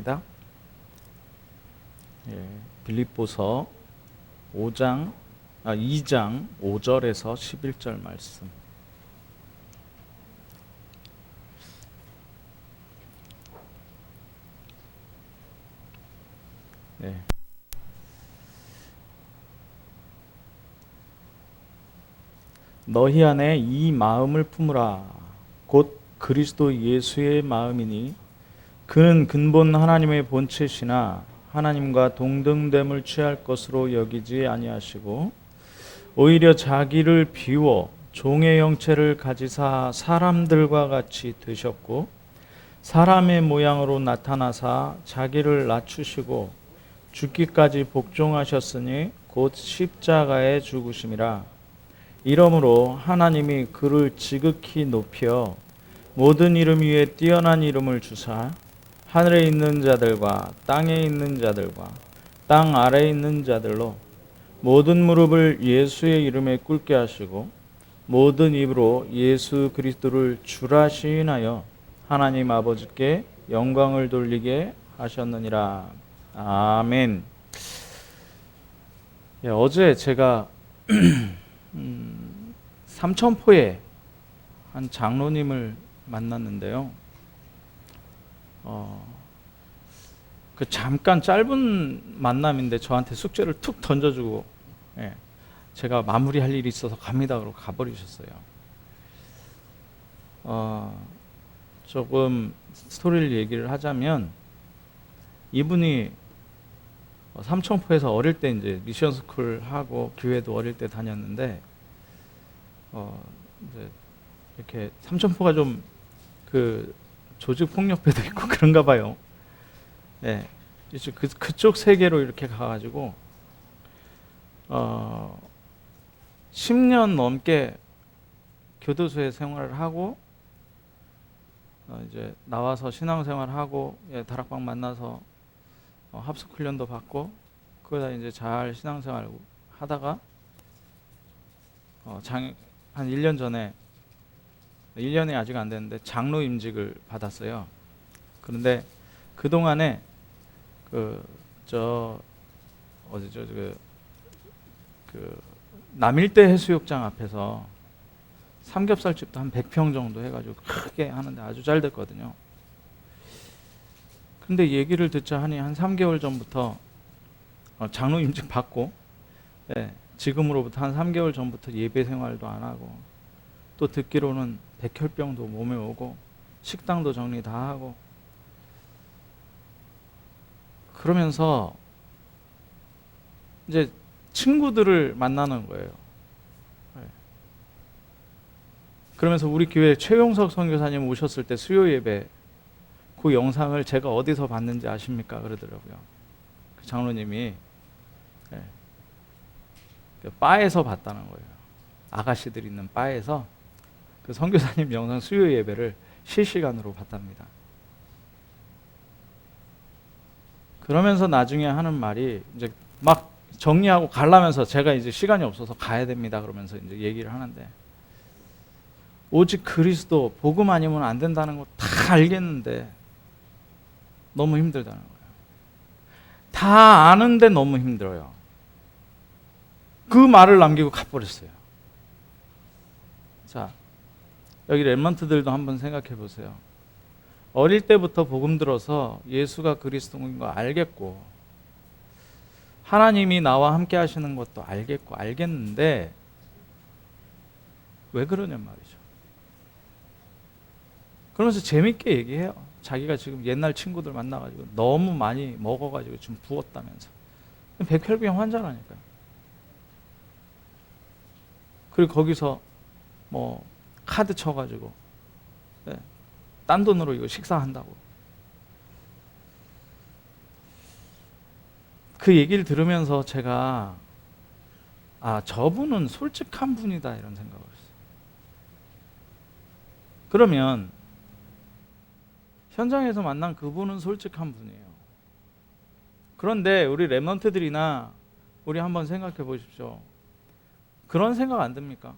하겠습니다. 빌립보서 2장 5절에서 11절 말씀. 너희 안에 이 마음을 품으라. 곧 그리스도 예수의 마음이니 그는 근본 하나님의 본체시나 하나님과 동등됨을 취할 것으로 여기지 아니하시고 오히려 자기를 비워 종의 형체를 가지사 사람들과 같이 되셨고 사람의 모양으로 나타나사 자기를 낮추시고 죽기까지 복종하셨으니 곧 십자가에 죽으심이라. 이러므로 하나님이 그를 지극히 높여 모든 이름 위에 뛰어난 이름을 주사 하늘에 있는 자들과 땅에 있는 자들과 땅 아래에 있는 자들로 모든 무릎을 예수의 이름에 꿇게 하시고 모든 입으로 예수 그리스도를 주라 시인하여 하나님 아버지께 영광을 돌리게 하셨느니라. 아멘. 어제 제가 삼천포에 한 장로님을 만났는데요. 그 잠깐 짧은 만남인데 저한테 숙제를 툭 던져주고 제가 마무리할 일이 있어서 갑니다 그러고 가버리셨어요. 조금 스토리를 얘기를 하자면 이분이 삼천포에서 어릴 때 이제 미션 스쿨 하고 교회도 어릴 때 다녔는데 이제 이렇게 삼천포가 좀 그 조직 폭력배도 있고 그런가 봐요. 이제 그쪽 세계로 이렇게 가가지고 10년 넘게 교도소에 생활을 하고 이제 나와서 신앙생활하고 다락방 만나서 합숙 훈련도 받고 그러다 이제 잘 신앙생활 하다가 한 1년 전에 1년이 아직 안 됐는데 장로 임직을 받았어요. 그런데 그 동안에 남일대 해수욕장 앞에서 삼겹살집도 한 100평 정도 해가지고 크게 하는데 아주 잘 됐거든요. 근데 얘기를 듣자 하니 한 3개월 전부터 장로 임직 받고 지금으로부터 한 3개월 전부터 예배 생활도 안 하고 또 듣기로는 백혈병도 몸에 오고 식당도 정리 다 하고 그러면서 이제 친구들을 만나는 거예요. 그러면서 우리 교회 최용석 선교사님 오셨을 때 수요 예배 그 영상을 제가 어디서 봤는지 아십니까? 그러더라고요. 그 장로님이 바에서 봤다는 거예요. 아가씨들 있는 바에서 그 선교사님 영상 수요 예배를 실시간으로 봤답니다. 그러면서 나중에 하는 말이 이제 막 정리하고 가려면서 제가 이제 시간이 없어서 가야 됩니다. 그러면서 이제 얘기를 하는데 오직 그리스도 복음 아니면 안 된다는 거 다 알겠는데 너무 힘들다는 거예요. 다 아는데 너무 힘들어요. 그 말을 남기고 가버렸어요. 자, 여기 랩런트들도 한번 생각해 보세요. 어릴 때부터 복음 들어서 예수가 그리스도인 거 알겠고 하나님이 나와 함께 하시는 것도 알겠고 알겠는데 왜 그러냔 말이죠. 그러면서 재밌게 얘기해요. 자기가 지금 옛날 친구들 만나가지고 너무 많이 먹어가지고 좀 부었다면서. 백혈병 환자라니까요. 그리고 거기서 뭐 카드 쳐가지고 딴 돈으로 이거 식사한다고. 그 얘기를 들으면서 제가 저분은 솔직한 분이다 이런 생각을 했어요. 그러면 현장에서 만난 그분은 솔직한 분이에요. 그런데 우리 랩런트들이나 우리 한번 생각해 보십시오. 그런 생각 안 듭니까?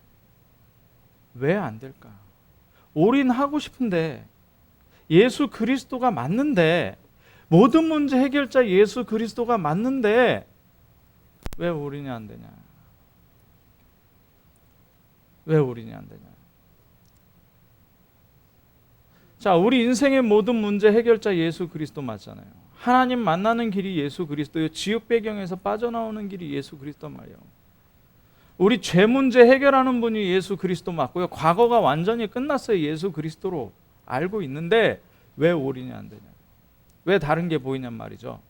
왜 안 될까? 올인하고 싶은데 예수 그리스도가 맞는데 모든 문제 해결자 예수 그리스도가 맞는데 왜 우리는 안 되냐? 왜 우리는 안 되냐? 자, 우리 인생의 모든 문제 해결자 예수 그리스도 맞잖아요. 하나님 만나는 길이 예수 그리스도요. 지옥 배경에서 빠져나오는 길이 예수 그리스도 말이에요. 우리 죄 문제 해결하는 분이 예수 그리스도 맞고요. 과거가 완전히 끝났어요. 예수 그리스도로 알고 있는데 왜 올인이 안 되냐? 왜 다른 게 보이냔 말이죠.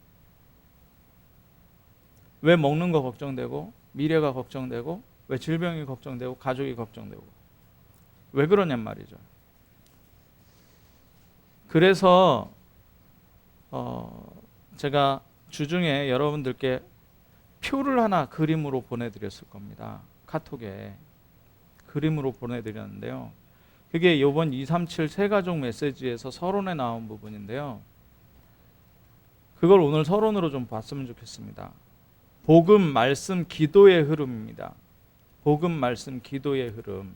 왜 먹는 거 걱정되고 미래가 걱정되고 왜 질병이 걱정되고 가족이 걱정되고 왜 그러냔 말이죠. 그래서 제가 주중에 여러분들께 표를 하나 그림으로 보내드렸을 겁니다. 카톡에 그림으로 보내드렸는데요. 그게 이번 237 새가족 메시지에서 서론에 나온 부분인데요. 그걸 오늘 서론으로 좀 봤으면 좋겠습니다. 복음, 말씀, 기도의 흐름입니다. 복음, 말씀, 기도의 흐름.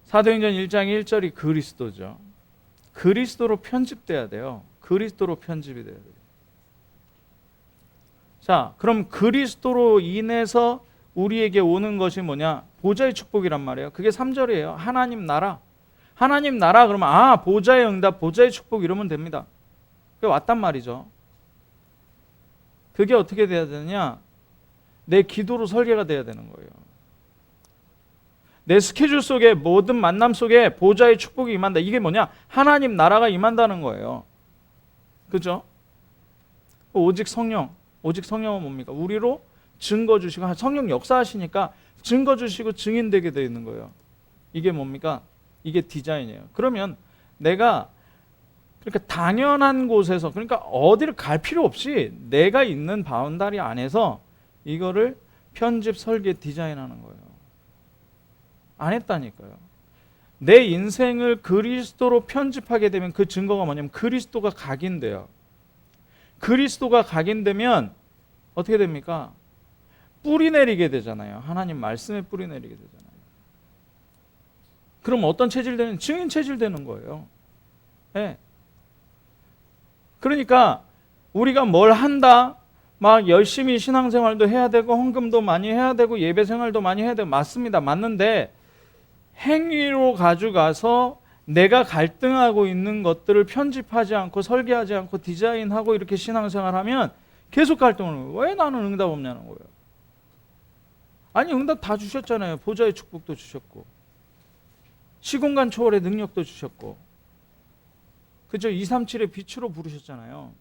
사도행전 1장 1절이 그리스도죠. 그리스도로 편집돼야 돼요. 그리스도로 편집이 돼야 돼요. 자, 그럼 그리스도로 인해서 우리에게 오는 것이 뭐냐? 보좌의 축복이란 말이에요. 그게 3절이에요. 하나님 나라. 하나님 나라 그러면 보좌의 응답, 보좌의 축복 이러면 됩니다. 그게 왔단 말이죠. 그게 어떻게 돼야 되느냐? 내 기도로 설계가 돼야 되는 거예요. 내 스케줄 속에 모든 만남 속에 보좌의 축복이 임한다. 이게 뭐냐? 하나님 나라가 임한다는 거예요. 그죠? 오직 성령. 오직 성령은 뭡니까? 우리로 증거 주시고 성령 역사하시니까 증거 주시고 증인되게 되어 있는 거예요. 이게 뭡니까? 이게 디자인이에요. 그러면 내가 그러니까 당연한 곳에서 그러니까 어디를 갈 필요 없이 내가 있는 바운다리 안에서 이거를 편집, 설계, 디자인하는 거예요. 안 했다니까요. 내 인생을 그리스도로 편집하게 되면 그 증거가 뭐냐면 그리스도가 각인돼요. 그리스도가 각인되면 어떻게 됩니까? 뿌리 내리게 되잖아요. 하나님 말씀에 뿌리 내리게 되잖아요. 그럼 어떤 체질 되는? 증인 체질 되는 거예요. 네. 그러니까 우리가 뭘 한다? 막 열심히 신앙생활도 해야 되고 헌금도 많이 해야 되고 예배생활도 많이 해야 되고 맞습니다. 맞는데 행위로 가져가서 내가 갈등하고 있는 것들을 편집하지 않고 설계하지 않고 디자인하고 이렇게 신앙생활하면 계속 갈등을 하는 거예요. 왜 나는 응답 없냐는 거예요. 아니 응답 다 주셨잖아요. 보좌의 축복도 주셨고 시공간 초월의 능력도 주셨고 그죠? 237의 빛으로 부르셨잖아요.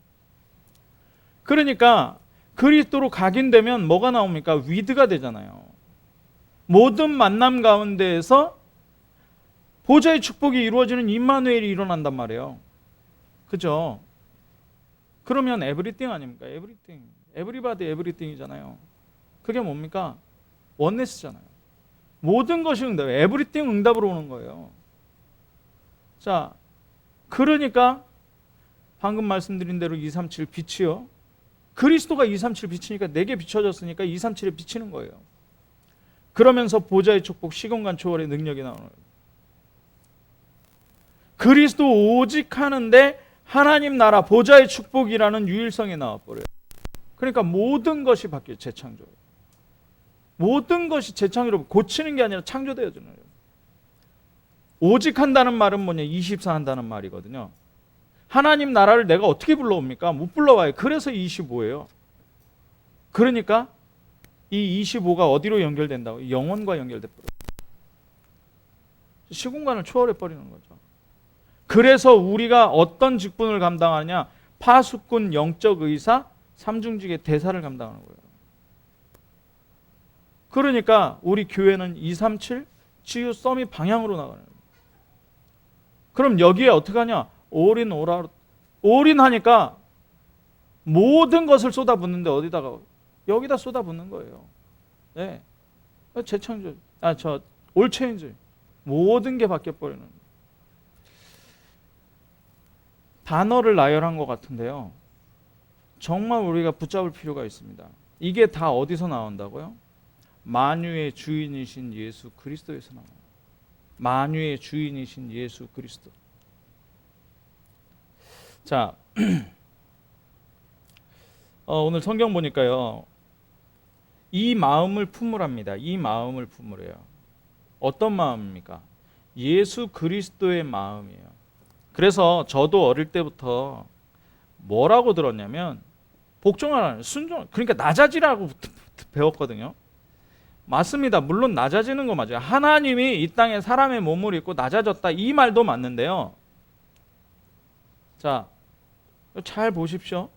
그러니까 그리스도로 각인되면 뭐가 나옵니까? 위드가 되잖아요. 모든 만남 가운데에서 보좌의 축복이 이루어지는 임마누엘이 일어난단 말이에요. 그죠? 그러면 에브리띵 아닙니까? 에브리띵. 에브리바디 에브리띵이잖아요. 그게 뭡니까? 원네스잖아요. 모든 것이 응답. 에브리띵 응답으로 오는 거예요. 자, 그러니까 방금 말씀드린 대로 237 빛이요. 그리스도가 237 빛이니까 내게 비춰졌으니까 237에 비치는 거예요. 그러면서 보좌의 축복, 시공간 초월의 능력이 나오는 거예요. 그리스도 오직 하는데 하나님 나라 보좌의 축복이라는 유일성이 나와버려요. 그러니까 모든 것이 바뀌어요. 재창조. 모든 것이 재창조로 고치는 게 아니라 창조되어지는 거예요. 오직 한다는 말은 뭐냐? 24 한다는 말이거든요. 하나님 나라를 내가 어떻게 불러옵니까? 못 불러와요. 그래서 25예요. 그러니까 이 25가 어디로 연결된다고? 영혼과 연결돼 버려요. 시공간을 초월해 버리는 거죠. 그래서 우리가 어떤 직분을 감당하느냐? 파수꾼, 영적 의사, 삼중직의 대사를 감당하는 거예요. 그러니까 우리 교회는 237 치유 서밋 방향으로 나가는 거예요. 그럼 여기에 어떻게 하냐? 올인 오라. 올인 하니까 모든 것을 쏟아붓는데 어디다가? 여기다 쏟아붓는 거예요. 네. 재창조. 올 체인지. 모든 게 바뀌어 버리는 거예요. 단어를 나열한 것 같은데요. 정말 우리가 붙잡을 필요가 있습니다. 이게 다 어디서 나온다고요? 만유의 주인이신 예수 그리스도에서 나옵니다. 만유의 주인이신 예수 그리스도. 자, 오늘 성경 보니까요. 이 마음을 품으랍니다. 이 마음을 품으래요. 어떤 마음입니까? 예수 그리스도의 마음이에요. 그래서 저도 어릴 때부터 뭐라고 들었냐면 복종하라는 순종, 그러니까 낮아지라고 배웠거든요. 맞습니다. 물론 낮아지는 거 맞아요. 하나님이 이 땅에 사람의 몸을 입고 낮아졌다, 이 말도 맞는데요. 자, 잘 보십시오.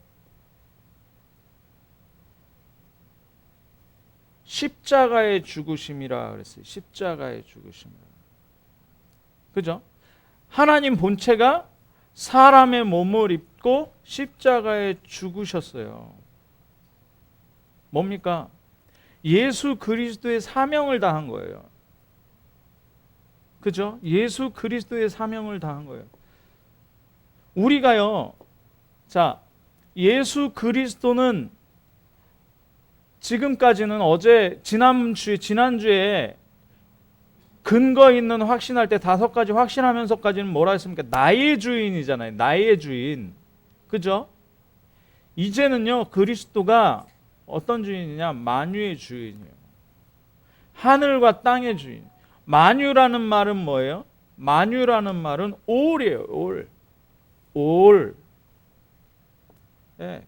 십자가의 죽으심이라 그랬어요. 십자가의 죽으심이라. 그죠? 하나님 본체가 사람의 몸을 입고 십자가에 죽으셨어요. 뭡니까? 예수 그리스도의 사명을 다한 거예요. 그죠? 예수 그리스도의 사명을 다한 거예요. 우리가요, 자, 예수 그리스도는 지금까지는 지난주에 근거 있는 확신할 때 5가지 확신하면서까지는 뭐라 했습니까? 나의 주인이잖아요. 나의 주인. 그죠? 이제는요, 그리스도가 어떤 주인이냐? 만유의 주인이에요. 하늘과 땅의 주인. 만유라는 말은 뭐예요? 만유라는 말은 all이에요. all. 네.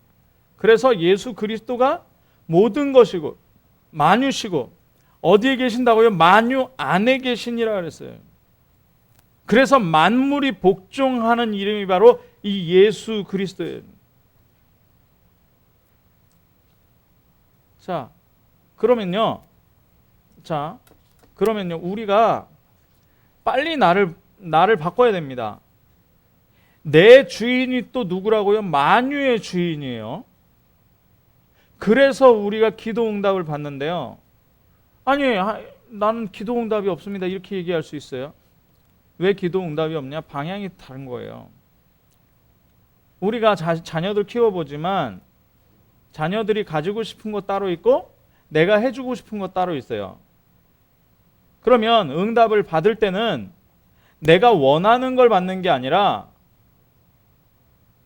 그래서 예수 그리스도가 모든 것이고 만유시고 어디에 계신다고요? 만유 안에 계시니라 그랬어요. 그래서 만물이 복종하는 이름이 바로 이 예수 그리스도예요. 자, 그러면요, 우리가 빨리 나를 바꿔야 됩니다. 내 주인이 또 누구라고요? 만유의 주인이에요. 그래서 우리가 기도 응답을 받는데요. 아니, 나는 기도 응답이 없습니다. 이렇게 얘기할 수 있어요. 왜 기도 응답이 없냐? 방향이 다른 거예요. 우리가 자녀들 키워보지만 자녀들이 가지고 싶은 거 따로 있고 내가 해주고 싶은 거 따로 있어요. 그러면 응답을 받을 때는 내가 원하는 걸 받는 게 아니라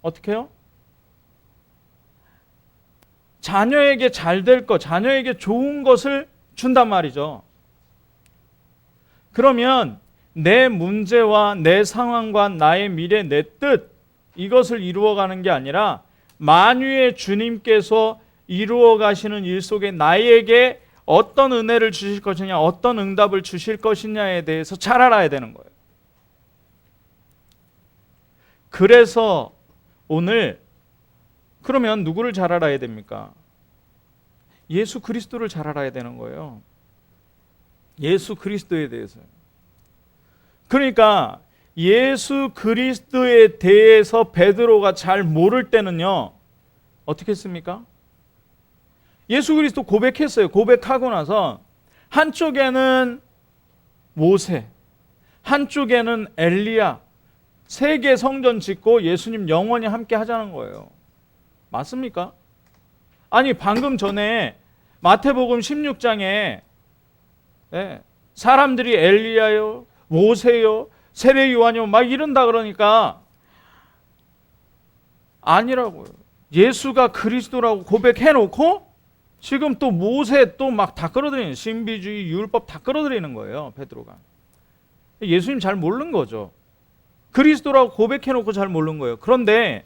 어떻게 해요? 자녀에게 잘 될 것, 자녀에게 좋은 것을 준단 말이죠. 그러면 내 문제와 내 상황과 나의 미래, 내 뜻, 이것을 이루어가는 게 아니라 만유의 주님께서 이루어 가시는 일 속에 나에게 어떤 은혜를 주실 것이냐, 어떤 응답을 주실 것이냐에 대해서 잘 알아야 되는 거예요. 그래서 오늘 그러면 누구를 잘 알아야 됩니까? 예수 그리스도를 잘 알아야 되는 거예요. 예수 그리스도에 대해서. 그러니까 예수 그리스도에 대해서 베드로가 잘 모를 때는요, 어떻게 했습니까? 예수 그리스도 고백했어요. 고백하고 나서 한쪽에는 모세, 한쪽에는 엘리야, 3개 성전 짓고 예수님 영원히 함께 하자는 거예요. 맞습니까? 아니, 방금 전에 마태복음 16장에 사람들이 엘리야요, 모세요, 세례 요한이요 막 이른다 그러니까 아니라고요. 예수가 그리스도라고 고백해놓고 지금 또 모세 또 막 다 끌어들이는, 신비주의, 율법 다 끌어들이는 거예요, 베드로가. 예수님 잘 모르는 거죠. 그리스도라고 고백해놓고 잘 모르는 거예요. 그런데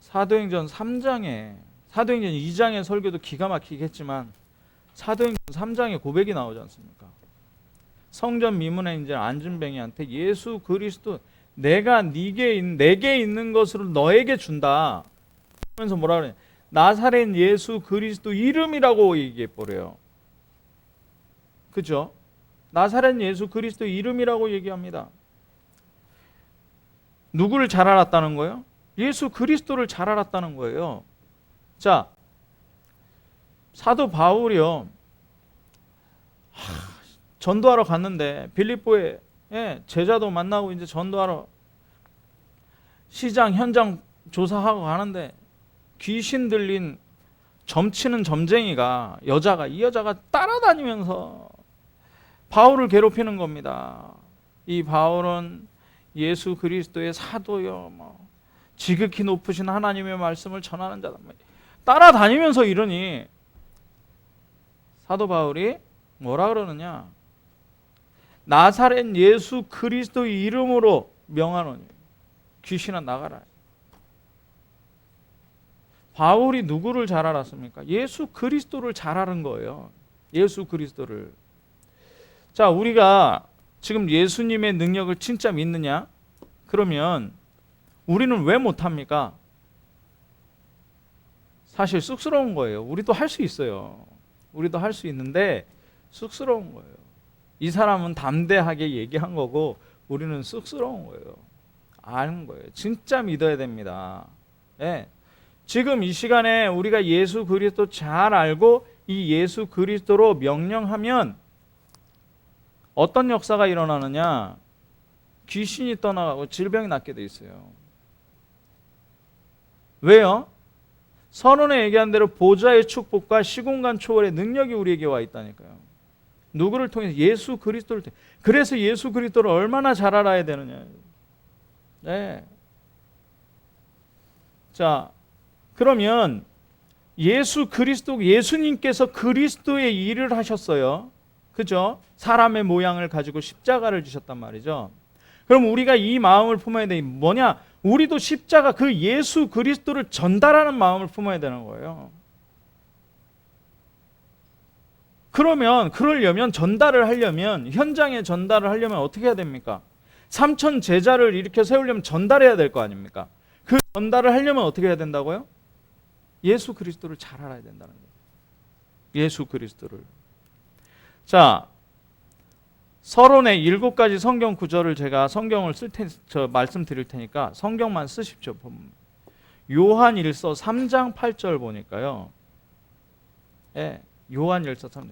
사도행전 3장에, 사도행전 2장의 설교도 기가 막히게 했지만 사도행전 3장에 고백이 나오지 않습니까? 성전 미문에 이제 안진뱅이한테 예수 그리스도 내가 내게 있는 것으로 너에게 준다 하면서 뭐라 그래? 나사렛 예수 그리스도 이름이라고 얘기해 버려요. 그죠? 나사렛 예수 그리스도 이름이라고 얘기합니다. 누구를 잘 알았다는 거예요? 예수 그리스도를 잘 알았다는 거예요. 자, 사도 바울이요, 전도하러 갔는데 빌립보에 제자도 만나고 이제 전도하러 시장 현장 조사하고 가는데 귀신 들린 점치는 점쟁이가 이 여자가 따라다니면서 바울을 괴롭히는 겁니다. 이 바울은 예수 그리스도의 사도요, 뭐 지극히 높으신 하나님의 말씀을 전하는 자다. 따라다니면서 이러니 사도 바울이 뭐라 그러느냐? 나사렛 예수 그리스도의 이름으로 명하노니 귀신아 나가라. 바울이 누구를 잘 알았습니까? 예수 그리스도를 잘 아는 거예요. 예수 그리스도를. 자, 우리가 지금 예수님의 능력을 진짜 믿느냐? 그러면 우리는 왜 못합니까? 사실 쑥스러운 거예요. 우리도 할 수 있어요. 우리도 할 수 있는데 쑥스러운 거예요. 이 사람은 담대하게 얘기한 거고 우리는 쑥스러운 거예요. 아는 거예요. 진짜 믿어야 됩니다. 예. 지금 이 시간에 우리가 예수 그리스도 잘 알고 이 예수 그리스도로 명령하면 어떤 역사가 일어나느냐? 귀신이 떠나가고 질병이 낫게 돼 있어요. 왜요? 선언에 얘기한 대로 보좌의 축복과 시공간 초월의 능력이 우리에게 와 있다니까요. 누구를 통해서? 예수 그리스도를 통해서. 그래서 예수 그리스도를 얼마나 잘 알아야 되느냐. 네. 자, 그러면 예수 그리스도, 예수님께서 그리스도의 일을 하셨어요. 그죠? 사람의 모양을 가지고 십자가를 지셨단 말이죠. 그럼 우리가 이 마음을 품어야 돼. 뭐냐? 우리도 십자가, 그 예수 그리스도를 전달하는 마음을 품어야 되는 거예요. 그러면 그러려면 전달을 하려면, 현장에 전달을 하려면 어떻게 해야 됩니까? 3천 제자를 이렇게 세우려면 전달해야 될 거 아닙니까? 그 전달을 하려면 어떻게 해야 된다고요? 예수 그리스도를 잘 알아야 된다는 거예요. 예수 그리스도를. 자, 서론의 7가지 성경 구절을 제가 성경을 말씀드릴 테니까 성경만 쓰십시오. 요한일서 3장 8절 보니까요. 예, 요한일서 3장.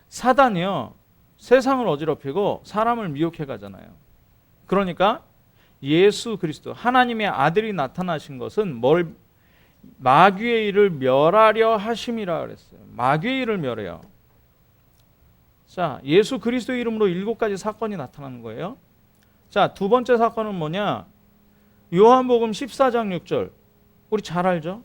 사단이요, 세상을 어지럽히고 사람을 미혹해 가잖아요. 그러니까 예수 그리스도, 하나님의 아들이 나타나신 것은 마귀의 일을 멸하려 하심이라 그랬어요. 마귀의 일을 멸해요. 자, 예수 그리스도의 이름으로 7가지 사건이 나타나는 거예요. 자, 두 번째 사건은 뭐냐? 요한복음 14장 6절. 우리 잘 알죠?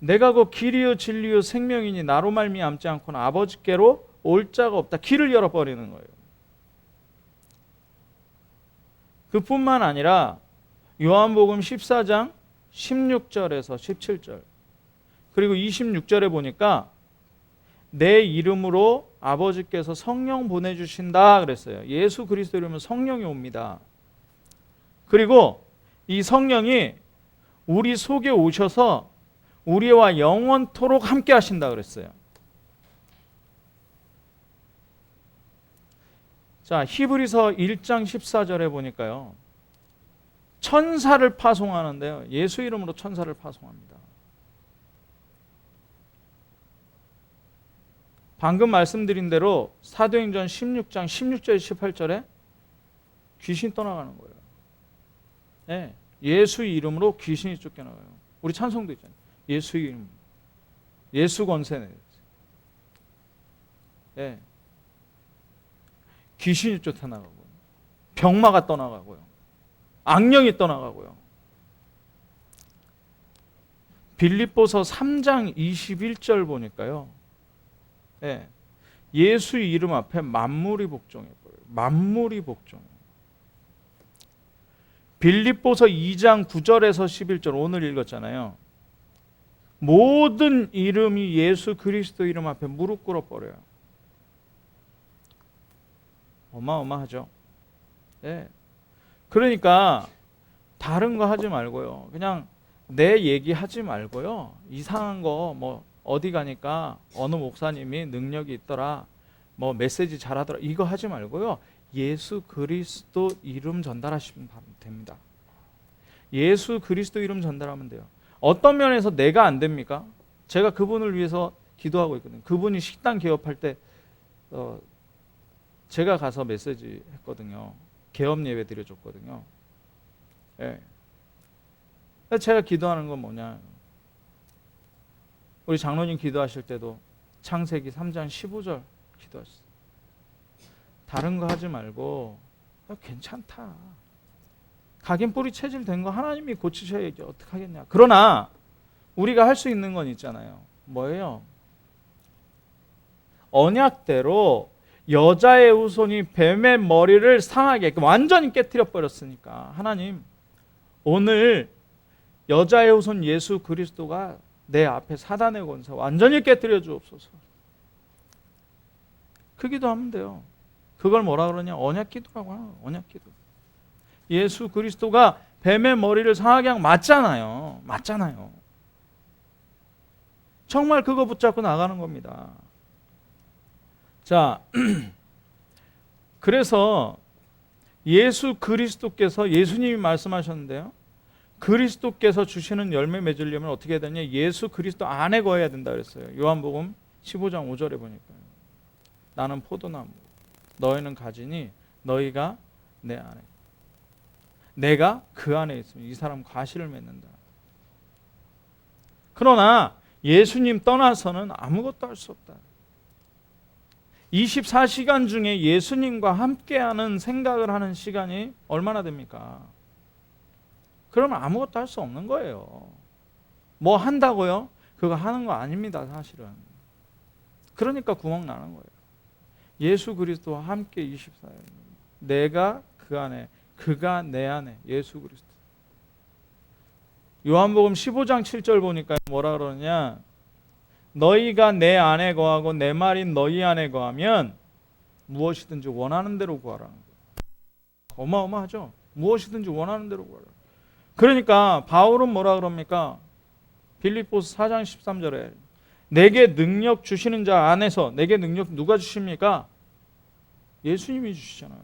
내가 곧 길이요 진리요 생명이니 나로 말미암지 않고는 아버지께로 올 자가 없다. 길을 열어버리는 거예요. 그뿐만 아니라 요한복음 14장 16절에서 17절 그리고 26절에 보니까 내 이름으로 아버지께서 성령 보내주신다 그랬어요. 예수 그리스도 이름은 성령이 옵니다. 그리고 이 성령이 우리 속에 오셔서 우리와 영원토록 함께 하신다 그랬어요. 자, 히브리서 1장 14절에 보니까요. 천사를 파송하는데요. 예수 이름으로 천사를 파송합니다. 방금 말씀드린 대로 사도행전 16장 16절 18절에 귀신 떠나가는 거예요. 네, 예수 이름으로 귀신이 쫓겨나가요. 우리 찬송도 있잖아요. 예수 이름, 예수 권세네. 네. 귀신이 쫓아나가고요. 병마가 떠나가고요. 악령이 떠나가고요. 빌립보서 3장 21절 보니까요. 네. 예수 이름 앞에 만물이 복종해버려요. 만물이 복종. 빌립보서 2장 9절에서 11절 오늘 읽었잖아요. 모든 이름이 예수 그리스도 이름 앞에 무릎 꿇어버려요. 어마어마하죠. 네. 그러니까 다른 거 하지 말고요. 그냥 내 얘기 하지 말고요. 이상한 거 뭐 어디 가니까 어느 목사님이 능력이 있더라, 뭐 메시지 잘하더라, 이거 하지 말고요. 예수 그리스도 이름 전달하시면 됩니다. 예수 그리스도 이름 전달하면 돼요. 어떤 면에서 내가 안 됩니까? 제가 그분을 위해서 기도하고 있거든요. 그분이 식당 개업할 때 제가 가서 메시지 했거든요. 개업 예배 드려줬거든요. 예. 제가 기도하는 건 뭐냐? 우리 장로님 기도하실 때도 창세기 3장 15절 기도하셨어요. 다른 거 하지 말고 괜찮다. 각인 뿌리 체질 된 거 하나님이 고치셔야지 어떡하겠냐. 그러나 우리가 할 수 있는 건 있잖아요. 뭐예요? 언약대로 여자의 후손이 뱀의 머리를 상하게 완전히 깨뜨려 버렸으니까 하나님 오늘 여자의 후손 예수 그리스도가 내 앞에 사단의 권세 완전히 깨뜨려 주옵소서. 그 기도하면 돼요. 그걸 뭐라 그러냐? 언약 기도라고 하는 거예요. 언약 기도. 예수 그리스도가 뱀의 머리를 상하게 한 거 맞잖아요. 맞잖아요. 정말 그거 붙잡고 나가는 겁니다. 자, 그래서 예수 그리스도께서 예수님이 말씀하셨는데요. 그리스도께서 주시는 열매 맺으려면 어떻게 해야 되냐? 예수 그리스도 안에 거해야 된다 그랬어요. 요한복음 15장 5절에 보니까요. 나는 포도나무, 너희는 가지니 너희가 내 안에, 내가 그 안에 있으면 이 사람 과실을 맺는다. 그러나 예수님 떠나서는 아무것도 할 수 없다. 24시간 중에 예수님과 함께하는 생각을 하는 시간이 얼마나 됩니까? 그러면 아무것도 할 수 없는 거예요. 뭐 한다고요? 그거 하는 거 아닙니다, 사실은. 그러니까 구멍 나는 거예요. 예수 그리스도와 함께 24일. 내가 그 안에, 그가 내 안에, 예수 그리스도. 요한복음 15장 7절 보니까 뭐라 그러냐? 너희가 내 안에 거하고 내 말인 너희 안에 거하면 무엇이든지 원하는 대로 구하라는 거예요. 어마어마하죠? 무엇이든지 원하는 대로 구하라. 그러니까 바울은 뭐라 그럽니까? 빌립보서 4장 13절에 내게 능력 주시는 자 안에서, 내게 능력 누가 주십니까? 예수님이 주시잖아요.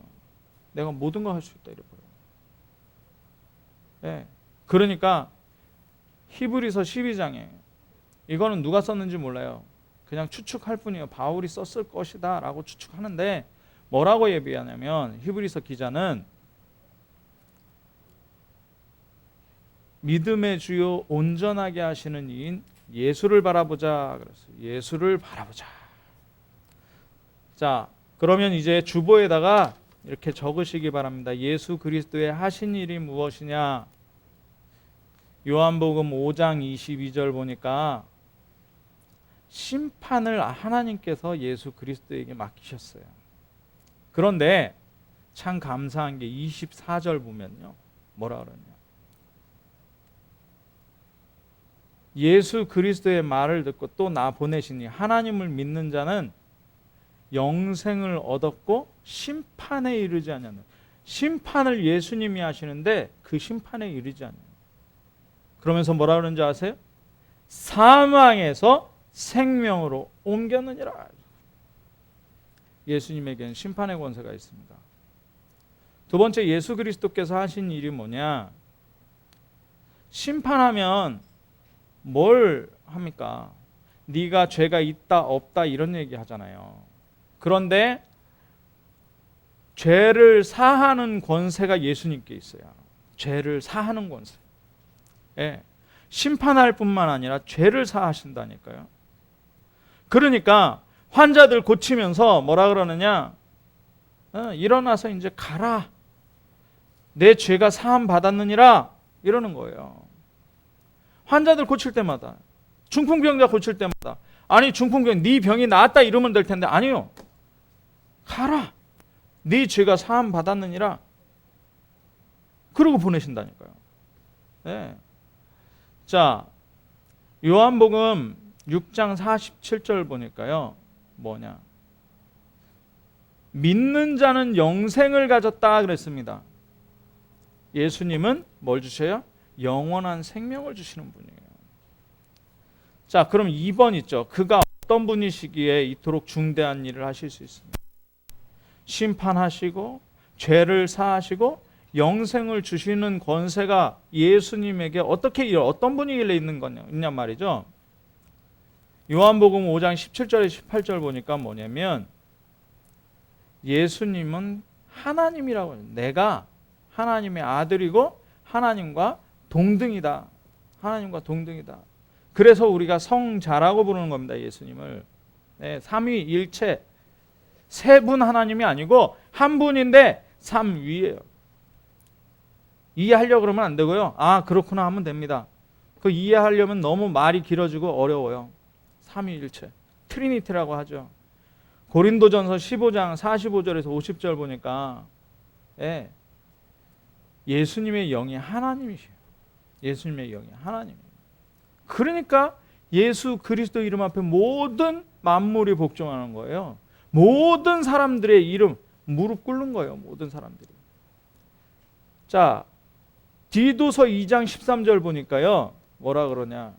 내가 모든 걸 할 수 있다 이래버려요. 네. 그러니까 히브리서 12장에 이거는 누가 썼는지 몰라요. 그냥 추측할 뿐이에요. 바울이 썼을 것이다 라고 추측하는데 뭐라고 예비하냐면 히브리서 기자는 믿음의 주요 온전하게 하시는 이인 예수를 바라보자 그랬어요. 예수를 바라보자. 자, 그러면 이제 주보에다가 이렇게 적으시기 바랍니다. 예수 그리스도의 하신 일이 무엇이냐? 요한복음 5장 22절 보니까 심판을 하나님께서 예수 그리스도에게 맡기셨어요. 그런데 참 감사한 게 24절 보면요. 뭐라 그러냐? 예수 그리스도의 말을 듣고 또 나 보내시니 하나님을 믿는 자는 영생을 얻었고 심판에 이르지 않냐는, 심판을 예수님이 하시는데 그 심판에 이르지 않냐는. 그러면서 뭐라 그러는지 아세요? 사망에서 생명으로 옮겼느니라. 예수님에게는 심판의 권세가 있습니다. 두 번째, 예수 그리스도께서 하신 일이 뭐냐? 심판하면 뭘 합니까? 네가 죄가 있다 없다 이런 얘기 하잖아요. 그런데 죄를 사하는 권세가 예수님께 있어요. 죄를 사하는 권세. 예. 심판할 뿐만 아니라 죄를 사하신다니까요. 그러니까 환자들 고치면서 뭐라 그러느냐? 일어나서 이제 가라. 내 죄가 사함 받았느니라 이러는 거예요. 환자들 고칠 때마다, 중풍병자 고칠 때마다, 아니 중풍병 네 병이 나았다 이러면 될 텐데 아니요. 가라. 네 죄가 사함 받았느니라. 그러고 보내신다니까요. 네. 자, 요한복음 6장 47절 보니까요. 뭐냐? 믿는 자는 영생을 가졌다 그랬습니다. 예수님은 뭘 주셔요? 영원한 생명을 주시는 분이에요. 자, 그럼 2번 있죠. 그가 어떤 분이시기에 이토록 중대한 일을 하실 수 있습니까? 심판하시고 죄를 사하시고 영생을 주시는 권세가 예수님에게 어떻게 어떤 분이길래 있냔 말이죠. 요한복음 5장 17절에 18절 보니까 뭐냐면 예수님은 하나님이라고 해요. 내가 하나님의 아들이고 하나님과 동등이다. 하나님과 동등이다. 그래서 우리가 성자라고 부르는 겁니다. 예수님을. 네, 삼위일체, 세 분 하나님이 아니고 한 분인데 삼위예요. 이해하려고 그러면 안 되고요. 아, 그렇구나 하면 됩니다. 그 이해하려면 너무 말이 길어지고 어려워요. 삼위일체. 트리니티라고 하죠. 고린도전서 15장 45절에서 50절 보니까 예수님의 영이 하나님이세요. 예수님의 영이 하나님이에요. 그러니까 예수 그리스도 이름 앞에 모든 만물이 복종하는 거예요. 모든 사람들의 이름 무릎 꿇는 거예요. 모든 사람들이. 자, 디도서 2장 13절 보니까요. 뭐라 그러냐?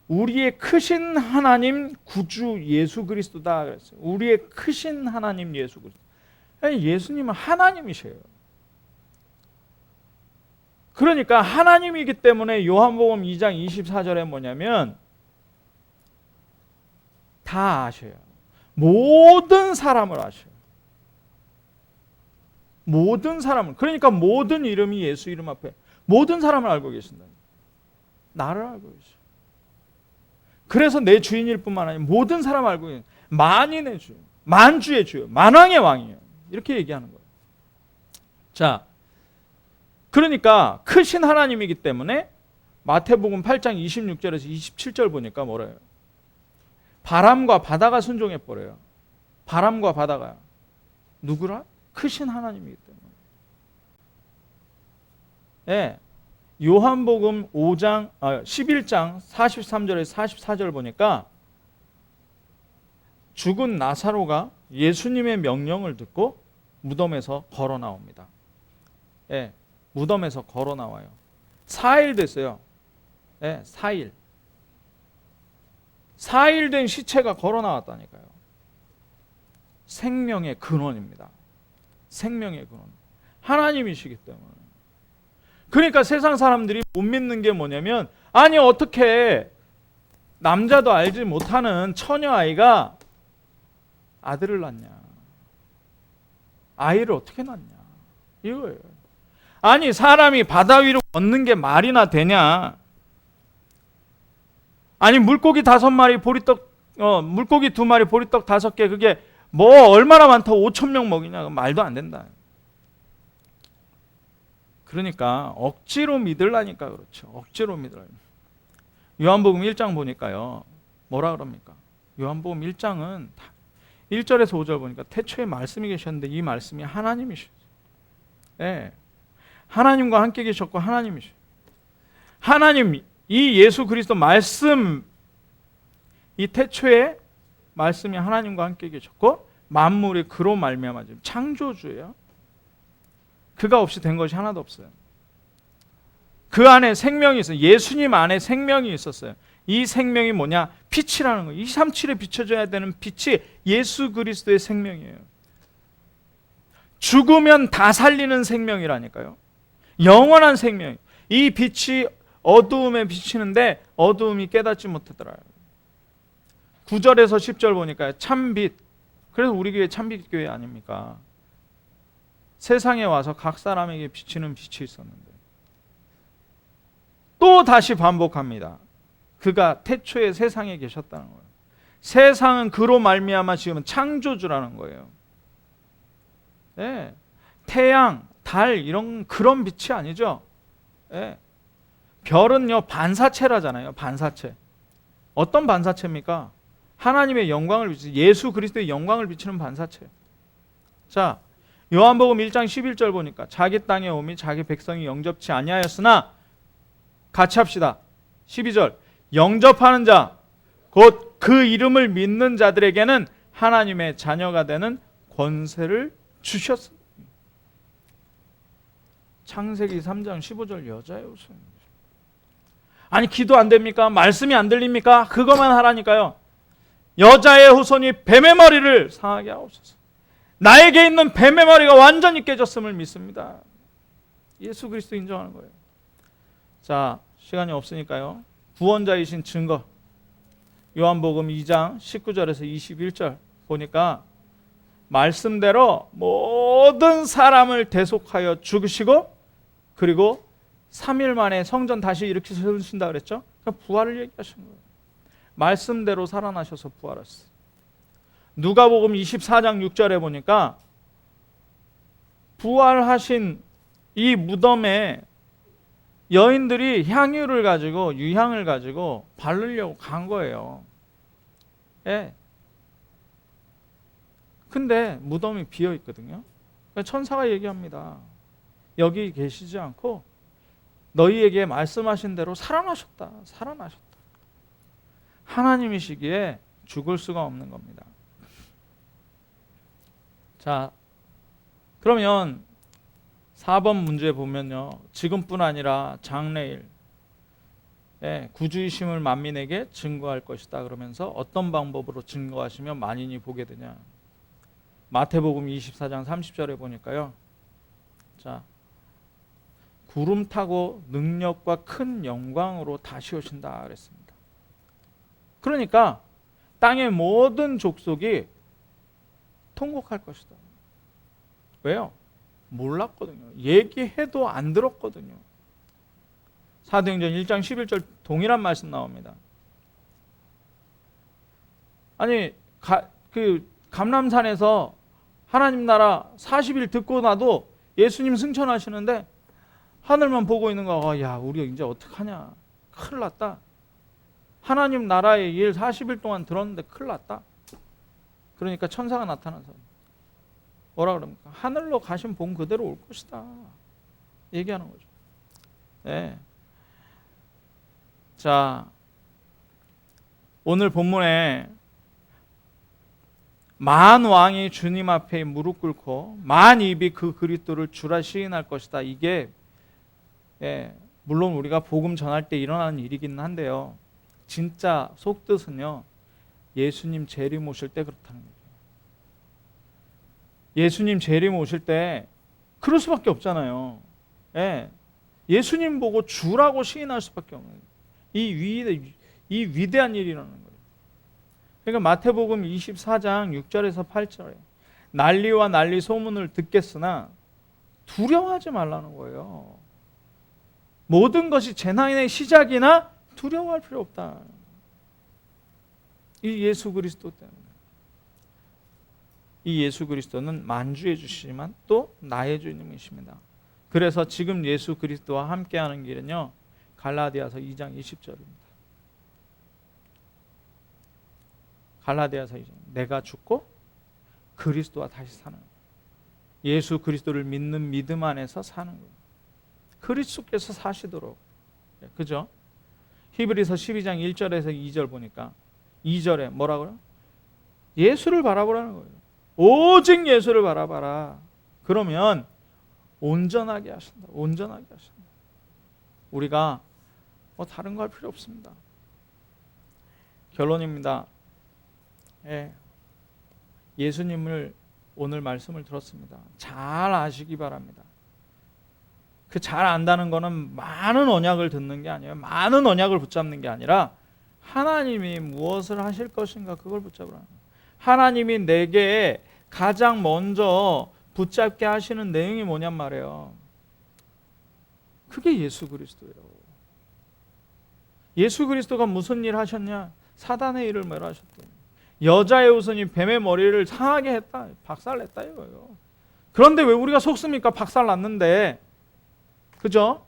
우리의 크신 하나님 구주 예수 그리스도다 그랬어요. 우리의 크신 하나님 예수 그리스도. 예수님은 하나님이세요. 그러니까 하나님이기 때문에 요한복음 2장 24절에 뭐냐면 다 아셔요. 모든 사람을 아셔요. 모든 사람을. 그러니까 모든 이름이 예수 이름 앞에 모든 사람을 알고 계신다. 나를 알고 계셔. 그래서 내 주인일 뿐만 아니라 모든 사람을 알고 계신 만인의 주, 만주의 주, 만왕의 왕이에요. 이렇게 얘기하는 거예요. 자, 그러니까 크신 하나님이기 때문에 마태복음 8장 26절에서 27절 보니까 뭐래요? 바람과 바다가 순종해 버려요. 바람과 바다가 누구라? 크신 하나님이기 때문에. 요한복음 11장 43절에서 44절 보니까 죽은 나사로가 예수님의 명령을 듣고 무덤에서 걸어 나옵니다. 무덤에서 걸어 나와요. 4일 됐어요. 4일. 4일 된 시체가 걸어 나왔다니까요. 생명의 근원입니다. 생명의 근원. 하나님이시기 때문에. 그러니까 세상 사람들이 못 믿는 게 뭐냐면, 아니 어떻게 남자도 알지 못하는 처녀 아이가 아들을 낳냐? 아이를 어떻게 낳냐? 이거예요. 아니 사람이 바다 위로 걷는 게 말이나 되냐? 아니 물고기 5마리 보리떡, 물고기 2마리 보리떡 5개, 그게 뭐 얼마나 많다 5,000명 먹이냐? 말도 안 된다. 그러니까 억지로 믿으려니까 그렇죠. 억지로 믿으려니까. 요한복음 1장 보니까요. 뭐라 그럽니까? 요한복음 1장은 1절에서 5절 보니까 태초에 말씀이 계셨는데 이 말씀이 하나님이셨어요. 하나님과 함께 계셨고 하나님이셔. 하나님, 이 예수 그리스도 말씀, 이 태초에 말씀이 하나님과 함께 계셨고 만물이 그로 말미암아 창조주예요. 그가 없이 된 것이 하나도 없어요. 그 안에 생명이 있어요. 예수님 안에 생명이 있었어요. 이 생명이 뭐냐? 빛이라는 거예요. 237에 비춰져야 되는 빛이 예수 그리스도의 생명이에요. 죽으면 다 살리는 생명이라니까요. 영원한 생명. 이 빛이 어두움에 비치는데 어두움이 깨닫지 못하더라. 9절에서 10절 보니까 참빛. 그래서 우리 교회 참빛 교회 아닙니까? 세상에 와서 각 사람에게 비치는 빛이 있었는데 또 다시 반복합니다. 그가 태초에 세상에 계셨다는 거예요. 세상은 그로 말미암아 지금 창조주라는 거예요. 태양, 달 이런 그런 빛이 아니죠. 별은요 반사체라잖아요. 반사체. 어떤 반사체입니까? 하나님의 영광을 비치는, 예수 그리스도의 영광을 비치는 반사체. 자, 요한복음 1장 11절 보니까 자기 땅에 오미 자기 백성이 영접치 아니하였으나, 같이 합시다. 12절, 영접하는 자 곧 그 이름을 믿는 자들에게는 하나님의 자녀가 되는 권세를 주셨습니다. 창세기 3장 15절 여자의 후손. 아니 기도 안 됩니까? 말씀이 안 들립니까? 그것만 하라니까요. 여자의 후손이 뱀의 머리를 상하게 하옵소서. 나에게 있는 뱀의 머리가 완전히 깨졌음을 믿습니다. 예수 그리스도 인정하는 거예요. 자, 시간이 없으니까요. 구원자이신 증거. 요한복음 2장 19절에서 21절 보니까 말씀대로 모든 사람을 대속하여 죽으시고 그리고 3일 만에 성전 다시 이렇게 세우신다 그랬죠? 부활을 얘기하신 거예요. 말씀대로 살아나셔서 부활하셨어요. 누가복음 24장 6절에 보니까 부활하신 이 무덤에 여인들이 향유를 가지고 유향을 가지고 바르려고 간 거예요. 예. 근데 무덤이 비어 있거든요. 그러니까 천사가 얘기합니다. 여기 계시지 않고 너희에게 말씀하신 대로 살아나셨다. 살아나셨다. 하나님이시기에 죽을 수가 없는 겁니다. 자, 그러면 4번 문제 보면요. 지금뿐 아니라 장래일 구주이심을 만민에게 증거할 것이다. 그러면서 어떤 방법으로 증거하시면 만인이 보게 되냐. 마태복음 24장 30절에 보니까요. 자, 구름 타고 능력과 큰 영광으로 다시 오신다 그랬습니다. 그러니까 땅의 모든 족속이 통곡할 것이다. 왜요? 몰랐거든요. 얘기해도 안 들었거든요. 사도행전 1장 11절 동일한 말씀 나옵니다. 아니 감람산에서 하나님 나라 40일 듣고 나도 예수님 승천하시는데 하늘만 보고 있는 거야. 야, 우리 이제 어떡하냐. 큰일 났다. 하나님 나라의 일 40일 동안 들었는데 큰일 났다. 그러니까 천사가 나타나서 뭐라 그럽니까? 하늘로 가신 본 그대로 올 것이다. 얘기하는 거죠. 네. 자, 오늘 본문에 만 왕이 주님 앞에 무릎 꿇고 만 입이 그 그리스도를 주라 시인할 것이다. 이게 물론 우리가 복음 전할 때 일어나는 일이긴 한데요. 진짜 속뜻은요. 예수님 재림 오실 때 그렇다는 거예요. 예수님 재림 오실 때 그럴 수밖에 없잖아요. 예수님 보고 주라고 시인할 수밖에 없는 거예요. 이 위대한 일이라는 거예요. 그러니까 마태복음 24장 6절에서 8절에 난리와 난리 소문을 듣겠으나 두려워하지 말라는 거예요. 모든 것이 재난의 시작이나 두려워할 필요 없다. 이 예수 그리스도 때문에. 이 예수 그리스도는 만주해 주시지만 또 나의 주님이십니다. 그래서 지금 예수 그리스도와 함께하는 길은요. 갈라디아서 2장 20절입니다. 갈라디아서 2장. 내가 죽고 그리스도와 다시 사는 거예요. 예수 그리스도를 믿는 믿음 안에서 사는 거예요. 그리스도께서 사시도록. 그죠? 히브리서 12장 1절에서 2절 보니까 2절에 뭐라고요? 예수를 바라보라는 거예요. 오직 예수를 바라봐라. 그러면 온전하게 하신다. 온전하게 하신다. 우리가 다른 거 할 필요 없습니다. 결론입니다. 예수님을 오늘 말씀을 들었습니다. 잘 아시기 바랍니다. 그 잘 안다는 거는 많은 언약을 듣는 게 아니에요. 많은 언약을 붙잡는 게 아니라 하나님이 무엇을 하실 것인가 그걸 붙잡으라는 거예요. 하나님이 내게 가장 먼저 붙잡게 하시는 내용이 뭐냔 말이에요. 그게 예수 그리스도예요. 예수 그리스도가 무슨 일 하셨냐? 사단의 일을 멸하셨대요. 여자의 후손이 뱀의 머리를 상하게 했다. 박살냈다 이거예요. 그런데 왜 우리가 속습니까? 박살났는데. 그죠?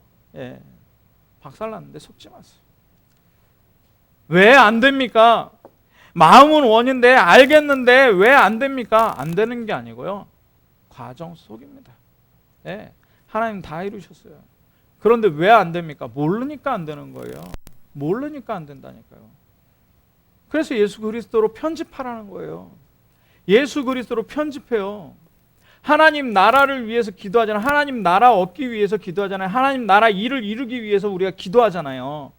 박살났는데 속지 마세요. 왜 안 됩니까? 마음은 원인데 알겠는데 왜 안 됩니까? 안 되는 게 아니고요. 과정 속입니다. 하나님 다 이루셨어요. 그런데 왜 안 됩니까? 모르니까 안 되는 거예요. 모르니까 안 된다니까요. 그래서 예수 그리스도로 편집하라는 거예요. 예수 그리스도로 편집해요. 하나님 나라를 위해서 기도하잖아요. 하나님 나라 얻기 위해서 기도하잖아요. 하나님 나라 일을 이루기 위해서 우리가 기도하잖아요.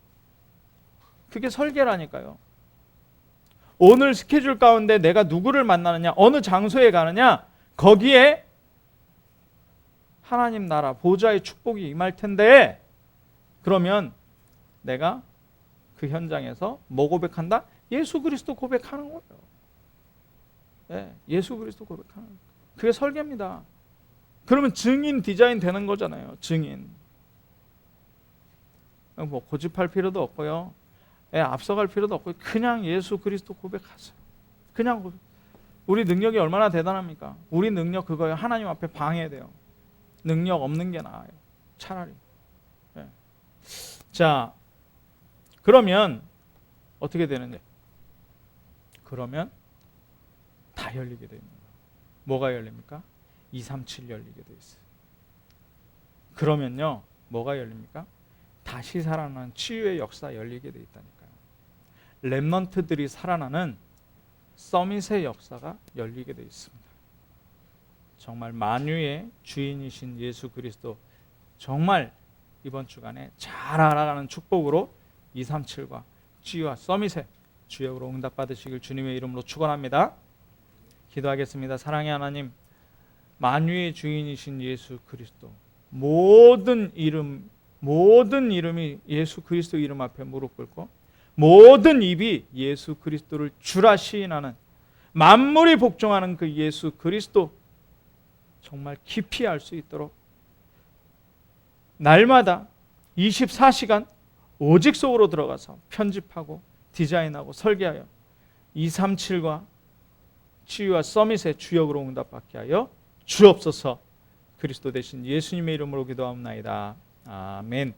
그게 설계라니까요. 오늘 스케줄 가운데 내가 누구를 만나느냐, 어느 장소에 가느냐, 거기에 하나님 나라 보좌의 축복이 임할 텐데, 그러면 내가 그 현장에서 뭐 고백한다? 예수 그리스도 고백하는 거예요. 예수 그리스도 고백하는 거예요. 그게 설계입니다. 그러면 증인 디자인 되는 거잖아요. 증인. 뭐 고집할 필요도 없고요. 앞서갈 필요도 없고 그냥 예수 그리스도 고백하세요. 그냥 고백. 우리 능력이 얼마나 대단합니까? 우리 능력 그거예요. 하나님 앞에 방해돼요. 능력 없는 게 나아요. 차라리. 네. 자, 그러면 어떻게 되느냐? 그러면 다 열리게 됩니다. 뭐가 열립니까? 237 열리게 돼 있어요. 그러면요, 뭐가 열립니까? 다시 살아나는 치유의 역사 열리게 돼 있다니까요. 렘넌트들이 살아나는 서밋의 역사가 열리게 돼 있습니다. 정말 만유의 주인이신 예수 그리스도, 정말 이번 주간에 잘 알아가는 축복으로 237과 치유와 서밋의 주역으로 응답받으시길 주님의 이름으로 축원합니다. 기도하겠습니다. 사랑의 하나님, 만유의 주인이신 예수 그리스도, 모든 이름이 예수 그리스도 이름 앞에 무릎 꿇고 모든 입이 예수 그리스도를 주라 시인하는, 만물이 복종하는 그 예수 그리스도 정말 깊이 알 수 있도록 날마다 24시간 오직 속으로 들어가서 편집하고 디자인하고 설계하여 237과 치유와 서밋의 주역으로 응답받게 하여 주옵소서. 그리스도 대신 예수님의 이름으로 기도하옵나이다. 아멘.